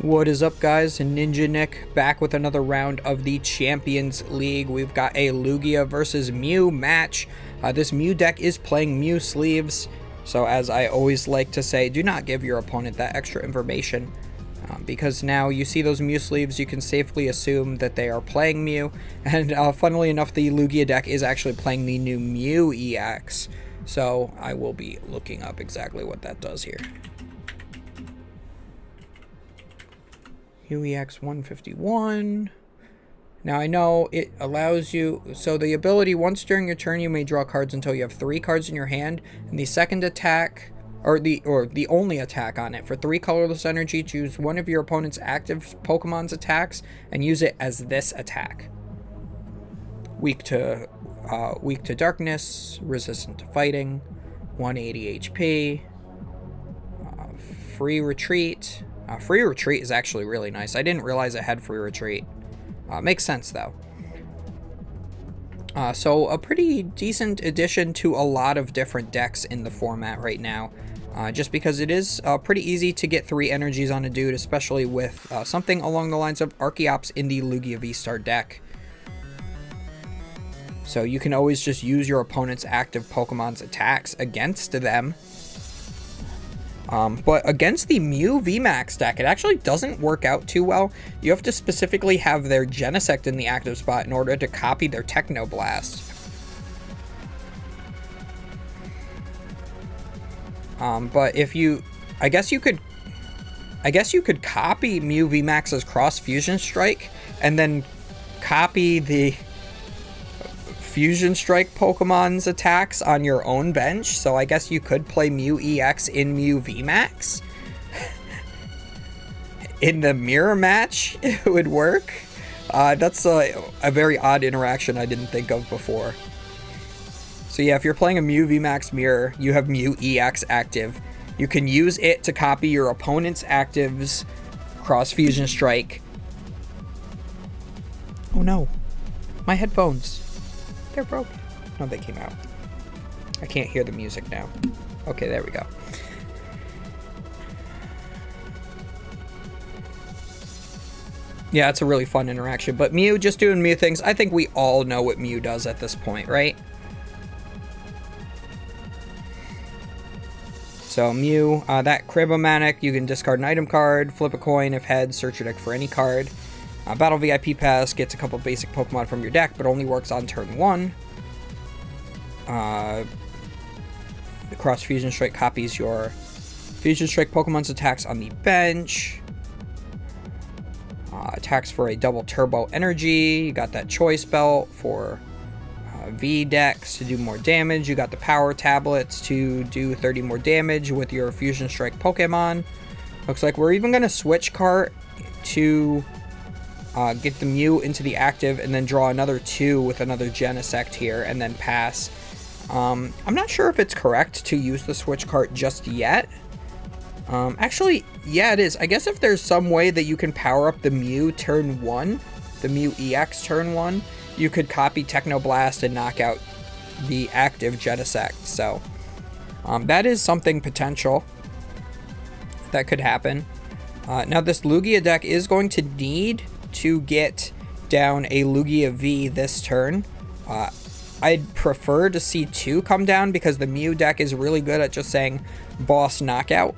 What is up, guys? Ninja Nick back with another round of the Champions League. We've got a Lugia versus Mew match. This Mew deck is playing Mew sleeves, so as I always like to say, do not give your opponent that extra information, because now you see those Mew sleeves, you can safely assume that they are playing Mew, and funnily enough, the Lugia deck is actually playing the new Mew EX, so I will be looking up exactly what that does here. Mew EX 151. Now I know it allows you, so the ability, once during your turn you may draw cards until you have 3 cards in your hand, and the second attack, or the only attack on it, for 3 colorless energy, choose one of your opponent's active Pokemon's attacks and use it as this attack. Weak to darkness, resistant to fighting, 180 HP, free retreat. Free retreat is actually really nice. I didn't realize it had free retreat. Makes sense though. So a pretty decent addition to a lot of different decks in the format right now. Just because it is pretty easy to get 3 energies on a dude, especially with something along the lines of Archeops in the Lugia V-Star deck. So you can always just use your opponent's active Pokemon's attacks against them. But against the Mew VMAX deck, it actually doesn't work out too well. You have to specifically have their Genesect in the active spot in order to copy their Technoblast. But if you, I guess you could copy Mew VMAX's Cross Fusion Strike and then copy the Fusion Strike Pokemon's attacks on your own bench, so I guess you could play Mew EX in Mew VMAX. In the mirror match, it would work. That's a very odd interaction I didn't think of before. So yeah, if you're playing a Mew VMAX mirror, you have Mew EX active. You can use it to copy your opponent's actives, Cross Fusion Strike. Oh no, my headphones. They're broken. No, they came out. I can't hear the music now. Okay, there we go. Yeah, it's a really fun interaction. But Mew just doing Mew things. I think we all know what Mew does at this point, right? So Mew, that Cribomatic, you can discard an item card, flip a coin, if heads, search your deck for any card. Battle VIP Pass gets a couple basic Pokemon from your deck, but only works on turn 1. The Cross Fusion Strike copies your Fusion Strike Pokemon's attacks on the bench. Attacks for a double turbo energy. You got that Choice Belt for V decks to do more damage. You got the Power Tablets to do 30 more damage with your Fusion Strike Pokemon. Looks like we're even going to switch cart to get the Mew into the active and then draw another 2 with another Genesect here and then pass. I'm not sure if it's correct to use the switch cart just yet. Actually, yeah, it is. I guess if there's some way that you can power up the Mew turn 1, the Mew EX turn 1, you could copy Technoblast and knock out the active Genesect. So that is something potential that could happen. Now this Lugia deck is going to need to get down a Lugia V this turn. I'd prefer to see 2 come down because the Mew deck is really good at just saying boss knockout.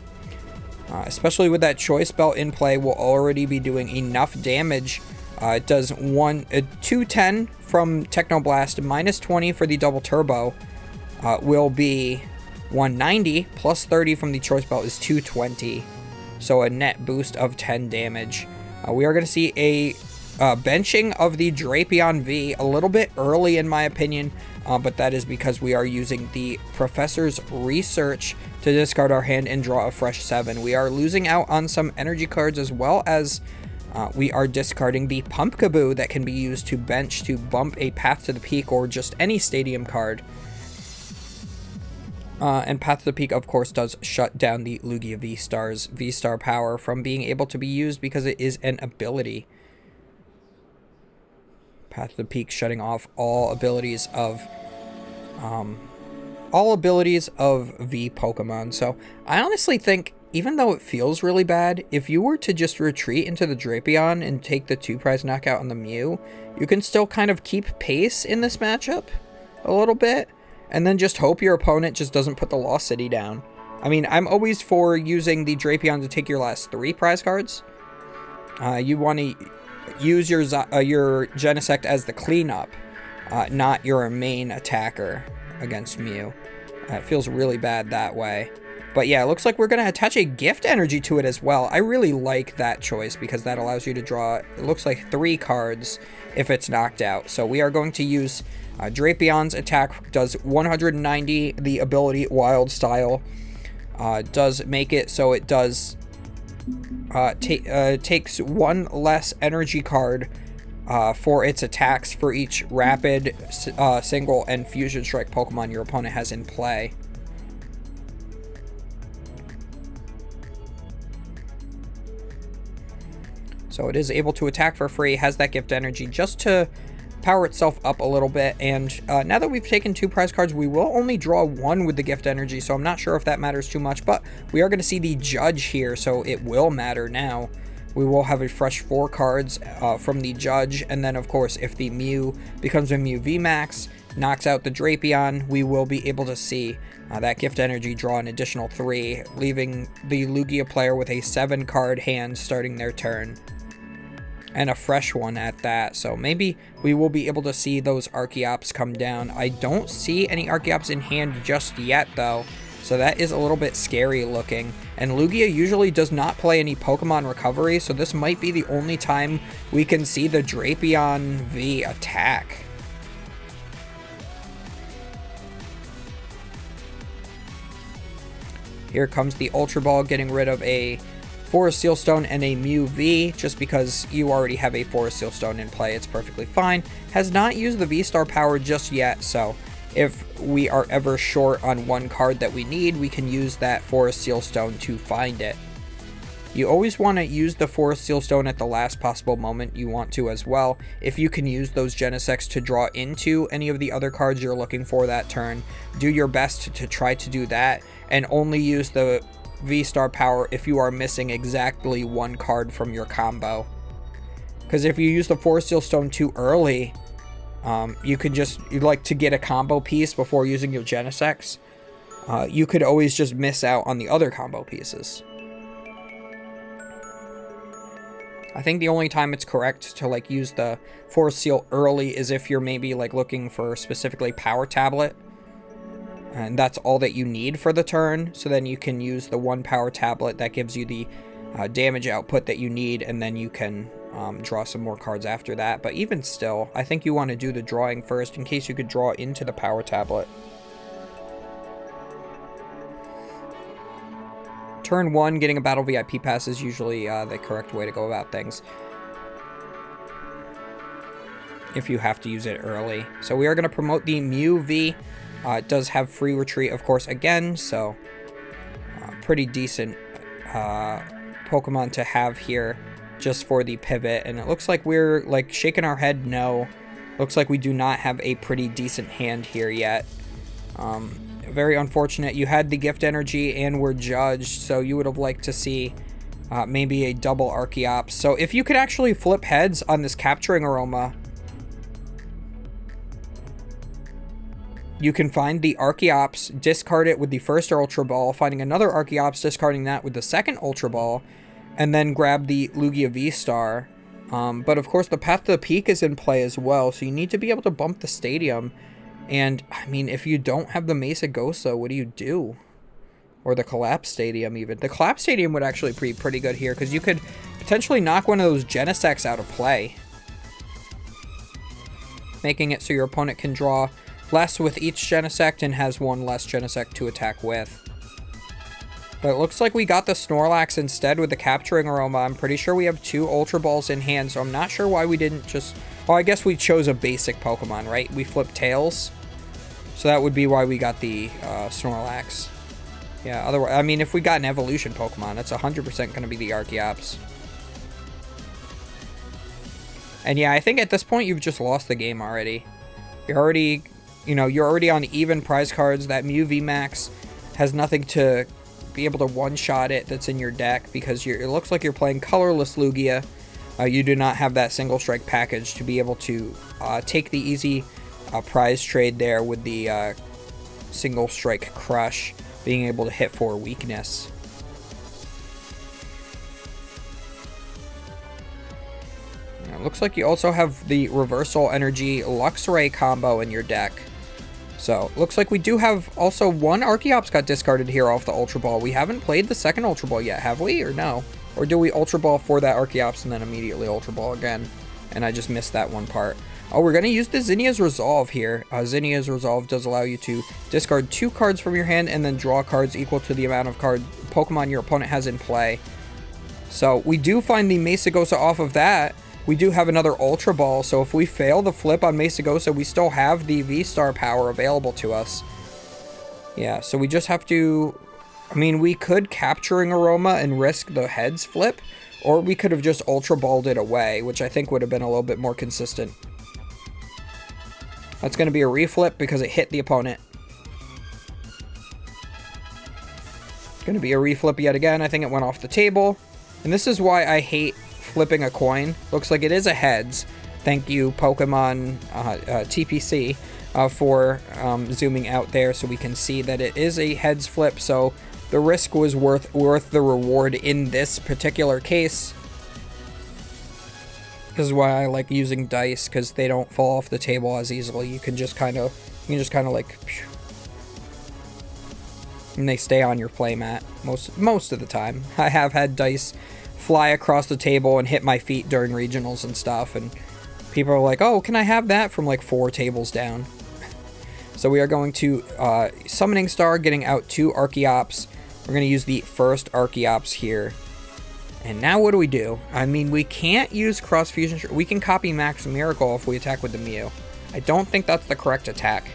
Especially with that Choice Belt in play, will already be doing enough damage. It does 210 from Technoblast, minus 20 for the double turbo will be 190, plus 30 from the Choice Belt is 220. So a net boost of 10 damage. We are going to see a benching of the Drapion V a little bit early in my opinion, but that is because we are using the Professor's Research to discard our hand and draw a fresh 7. We are losing out on some energy cards as well as we are discarding the Pumpkaboo that can be used to bench to bump a Path to the Peak or just any stadium card. And Path to the Peak, of course, does shut down the Lugia V-Star's V-Star power from being able to be used because it is an ability. Path to the Peak shutting off all abilities of V Pokemon. So I honestly think even though it feels really bad, if you were to just retreat into the Drapion and take the 2-prize knockout on the Mew, you can still kind of keep pace in this matchup a little bit, and then just hope your opponent just doesn't put the Lost City down. I mean, I'm always for using the Drapion to take your last 3 prize cards. You want to use your Genesect as the cleanup, not your main attacker against Mew. It feels really bad that way. But yeah, it looks like we're going to attach a gift energy to it as well. I really like that choice because that allows you to draw, it looks like 3 cards if it's knocked out. So we are going to use Drapion's attack, does 190, the ability Wild Style does make it so it does takes 1 less energy card for its attacks for each rapid, single, and fusion strike Pokemon your opponent has in play. So it is able to attack for free, has that gift energy just to power itself up a little bit. And now that we've taken 2 prize cards, we will only draw 1 with the gift energy, so I'm not sure if that matters too much, but we are going to see the Judge here, so it will matter now. We will have a fresh 4 cards from the Judge, and then of course if the Mew becomes a Mew VMAX, knocks out the Drapion, we will be able to see that gift energy draw an additional 3, leaving the Lugia player with a 7 card hand starting their turn. And a fresh one at that, so maybe we will be able to see those Archeops come down. I don't see any Archeops in hand just yet though, so that is a little bit scary looking. And Lugia usually does not play any Pokemon recovery, so this might be the only time we can see the Drapion V attack. Here comes the Ultra Ball, getting rid of a Forest Seal Stone and a Mew V, just because you already have a Forest Seal Stone in play, it's perfectly fine. Has not used the V-Star power just yet, so if we are ever short on 1 card that we need, we can use that Forest Seal Stone to find it. You always want to use the Forest Seal Stone at the last possible moment you want to as well. If you can use those Genesects to draw into any of the other cards you're looking for that turn, do your best to try to do that, and only use the V-Star power if you are missing exactly 1 card from your combo. Because if you use the Forest Seal Stone too early, you'd like to get a combo piece before using your Genesects. You could always just miss out on the other combo pieces. I think the only time it's correct to like use the Forest Seal early is if you're maybe like looking for specifically Power Tablet, and that's all that you need for the turn, so then you can use the 1 Power Tablet that gives you the damage output that you need, and then you can draw some more cards after that. But even still, I think you want to do the drawing first in case you could draw into the Power Tablet. Turn 1, getting a Battle VIP pass is usually the correct way to go about things, if you have to use it early. So we are going to promote the Mew V. It does have free retreat, of course, again, so pretty decent Pokemon to have here just for the pivot. And it looks like we're like shaking our head no. Looks like we do not have a pretty decent hand here yet. Very unfortunate. You had the gift energy and were judged, so you would have liked to see maybe a double Archeops. So if you could actually flip heads on this Capturing Aroma, you can find the Archeops, discard it with the first Ultra Ball, finding another Archeops, discarding that with the second Ultra Ball, and then grab the Lugia V-Star. But of course the Path to the Peak is in play as well, so you need to be able to bump the Stadium. And, I mean, if you don't have the Mesa Gosa, what do you do? Or the Collapse Stadium, even. The Collapse Stadium would actually be pretty good here, because you could potentially knock one of those Genesects out of play, making it so your opponent can draw less with each Genesect and has 1 less Genesect to attack with. But it looks like we got the Snorlax instead with the Capturing Aroma. I'm pretty sure we have 2 Ultra Balls in hand, so I'm not sure why we didn't just... Well, I guess we chose a basic Pokemon, right? We flipped Tails. So that would be why we got the Snorlax. Yeah, otherwise, I mean, if we got an evolution Pokemon, that's 100% going to be the Archeops. And yeah, I think at this point you've just lost the game already. You're already, you're already on even prize cards. That Mew VMAX has nothing to be able to one-shot it that's in your deck because it looks like you're playing Colorless Lugia. You do not have that single strike package to be able to take the easy prize trade there with the single strike crush, being able to hit for weakness. It looks like you also have the Reversal Energy Luxray combo in your deck. So, looks like we do have also one Archeops got discarded here off the Ultra Ball. We haven't played the second Ultra Ball yet, have we? Or no? Or do we Ultra Ball for that Archeops and then immediately Ultra Ball again? And I just missed that one part. Oh, we're going to use the Zinnia's Resolve here. Zinnia's Resolve does allow you to discard 2 cards from your hand and then draw cards equal to the amount of Pokemon your opponent has in play. So, we do find the Mesagosa off of that. We do have another Ultra Ball, so if we fail the flip on Mesagosa, we still have the V-Star power available to us. Yeah, so we just have to... I mean, we could Capturing Aroma and risk the heads flip, or we could have just Ultra Balled it away, which I think would have been a little bit more consistent. That's going to be a reflip because it hit the opponent. Going to be a reflip yet again. I think it went off the table. And this is why I hate flipping a coin. Looks like it is a heads. Thank you, Pokemon TPC, for zooming out there so we can see that it is a heads flip. So the risk was worth the reward in this particular case. This is why I like using dice, because they don't fall off the table as easily. You can just kind of like, and they stay on your playmat most of the time. I have had dice fly across the table and hit my feet during regionals and stuff, and people are like, oh, can I have that, from like 4 tables down? So we are going to Summoning Star, getting out 2 Archeops. We're going to use the first Archeops here. And now what do we do? I mean, we can't use Cross Fusion. We can copy Max Miracle if we attack with the Mew. I don't think that's the correct attack.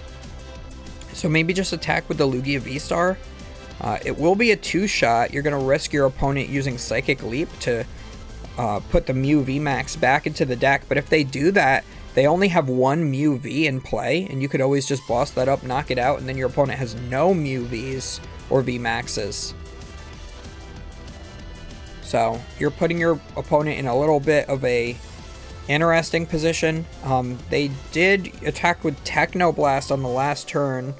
So maybe just attack with the Lugia V-Star. It will be a 2-shot. You're going to risk your opponent using Psychic Leap to put the Mew VMAX back into the deck. But if they do that, they only have 1 Mew V in play, and you could always just boss that up, knock it out, and then your opponent has no Mew Vs or VMAXs. So you're putting your opponent in a little bit of a interesting position. They did attack with Technoblast on the last turn.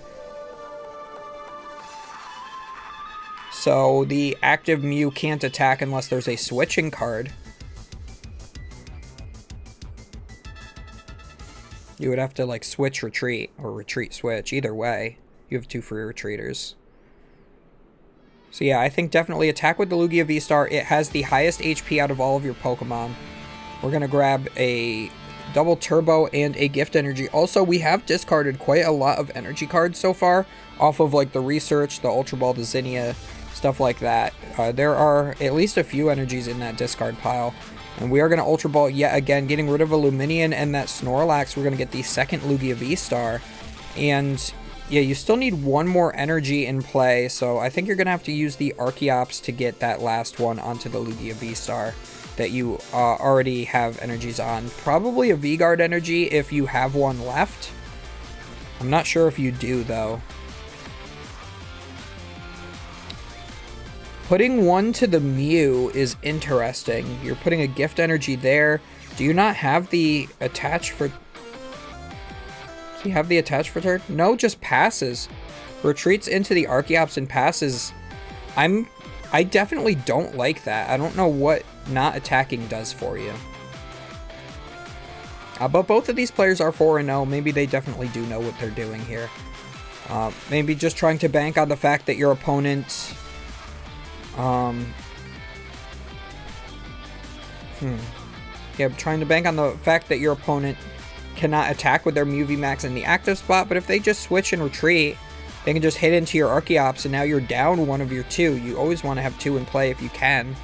So the active Mew can't attack unless there's a switching card. You would have to like switch retreat or retreat switch. Either way, you have 2 free retreaters. So yeah, I think definitely attack with the Lugia V-Star. It has the highest HP out of all of your Pokemon. We're going to grab a double turbo and a gift energy. Also, we have discarded quite a lot of energy cards so far off of like the research, the Ultra Ball, the Zinnia, stuff like that. There are at least a few energies in that discard pile. And we are going to Ultra Ball yet again, getting rid of a Luminion and that Snorlax. We're going to get the second Lugia V-Star. And yeah, you still need 1 more energy in play, so I think you're going to have to use the Archeops to get that last one onto the Lugia V-Star that you already have energies on. Probably a V-Guard energy if you have one left. I'm not sure if you do, though. Putting 1 to the Mew is interesting. You're putting a gift energy there. Do you not have the attach for... Do you have the attach for turn? No, just passes. Retreats into the Archeops and passes. I definitely don't like that. I don't know what not attacking does for you. But both of these players are 4-0. Maybe they definitely do know what they're doing here. Maybe just trying to bank on the fact that your opponent... Yeah, trying to bank on the fact that your opponent cannot attack with their Mew VMAX in the active spot, but if they just switch and retreat, they can just hit into your Archeops, and now you're down 1 of your 2. You always want to have 2 in play if you can.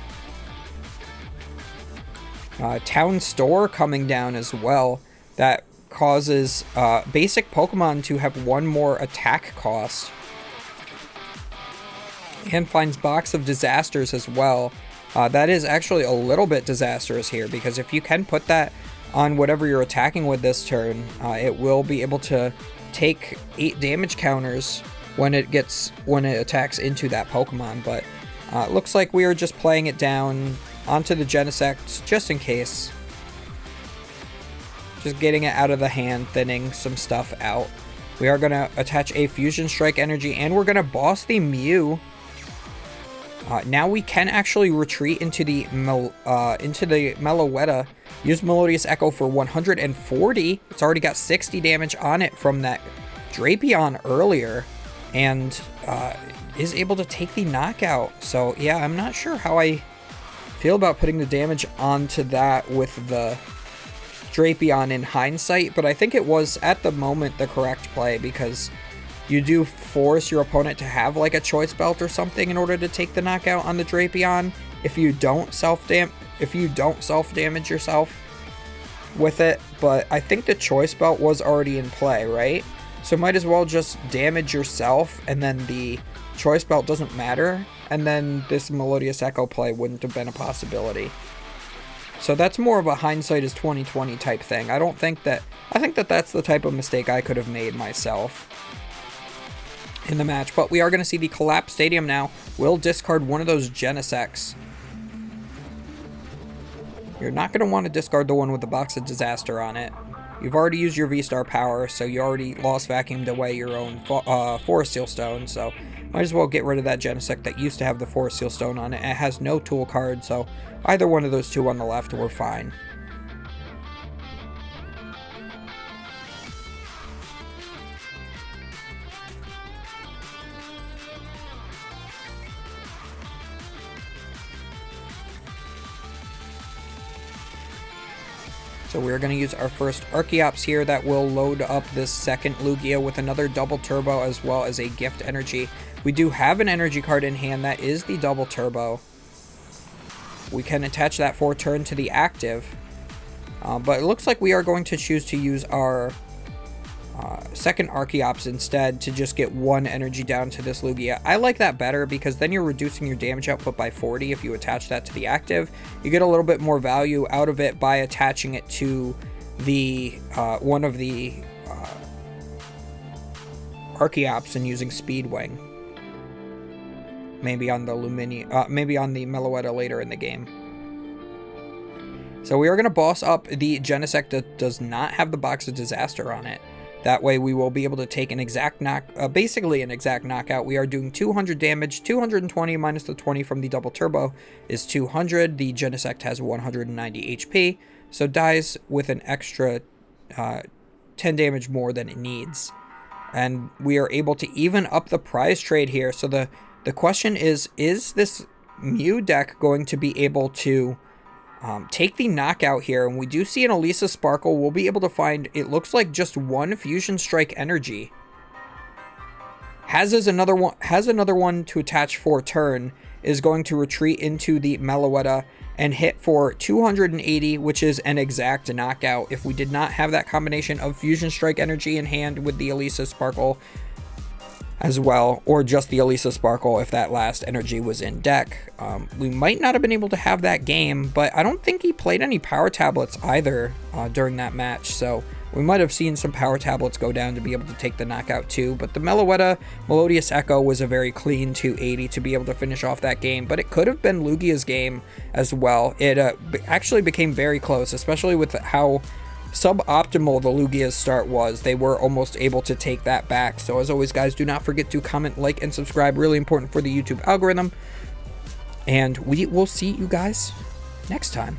Town Store coming down as well. That causes basic Pokemon to have 1 more attack cost. And finds Box of Disasters as well. That is actually a little bit disastrous here, because if you can put that on whatever you're attacking with this turn, it will be able to take 8 damage counters when it attacks into that Pokemon. But it looks like we are just playing it down onto the Genesect just in case. Just getting it out of the hand, thinning some stuff out. We are going to attach a Fusion Strike Energy, and we're going to boss the Mew. Now we can actually retreat into the Meloetta. Use Melodious Echo for 140. It's already got 60 damage on it from that Drapion earlier, and is able to take the knockout. So yeah, I'm not sure how I feel about putting the damage onto that with the Drapion in hindsight, but I think it was at the moment the correct play, because you do force your opponent to have like a choice belt or something in order to take the knockout on the Drapion if you don't self-damage yourself with it. But I think the choice belt was already in play, right? So might as well just damage yourself, and then the choice belt doesn't matter, and then this Melodious Echo play wouldn't have been a possibility. So that's more of a hindsight is 2020 type thing. I think that that's the type of mistake I could have made myself in the match. But we are going to see the Collapse Stadium now. We'll discard one of those Genesects. You're not going to want to discard the one with the Box of Disaster on it. You've already used your V-Star power, so you already lost vacuumed away your own Forest Seal Stone, so might as well get rid of that Genesect that used to have the Forest Seal Stone on it. It has no tool card, so either one of those two on the left were fine. So we're going to use our first Archeops here that will load up this second Lugia with another double turbo as well as a gift energy. We do have an energy card in hand that is the double turbo. We can attach that for turn to the active. But it looks like we are going to choose to use our second Archeops instead to just get one energy down to this Lugia. I like that better because then you're reducing your damage output by 40 if you attach that to the active. You get a little bit more value out of it by attaching it to the one of the Archeops and using Speed Wing. Maybe on the maybe on the Meloetta later in the game. So we are going to boss up the Genesect that does not have the Box of Disaster on it. That way we will be able to take an exact basically an exact knockout. We are doing 200 damage, 220 minus the 20 from the double turbo is 200. The Genesect has 190 HP, so dies with an extra 10 damage more than it needs. And we are able to even up the prize trade here. So the question is this Mew deck going to be able to take the knockout here? And we do see an Elisa Sparkle. We'll be able to find, it looks like just one Fusion Strike Energy. Has another one to attach for turn, is going to retreat into the Meloetta and hit for 280, which is an exact knockout. If we did not have that combination of Fusion Strike Energy in hand with the Elisa Sparkle as well, or just the Elisa Sparkle if that last energy was in deck, we might not have been able to have that game. But I don't think he played any power tablets either during that match, so we might have seen some power tablets go down to be able to take the knockout too. But the Meloetta Melodious Echo was a very clean 280 to be able to finish off that game, but it could have been Lugia's game as well. It actually became very close, especially with how suboptimal the Lugia's start was. They were almost able to take that back. So as always, guys, do not forget to comment, like, and subscribe. Really important for the YouTube algorithm. And we will see you guys next time.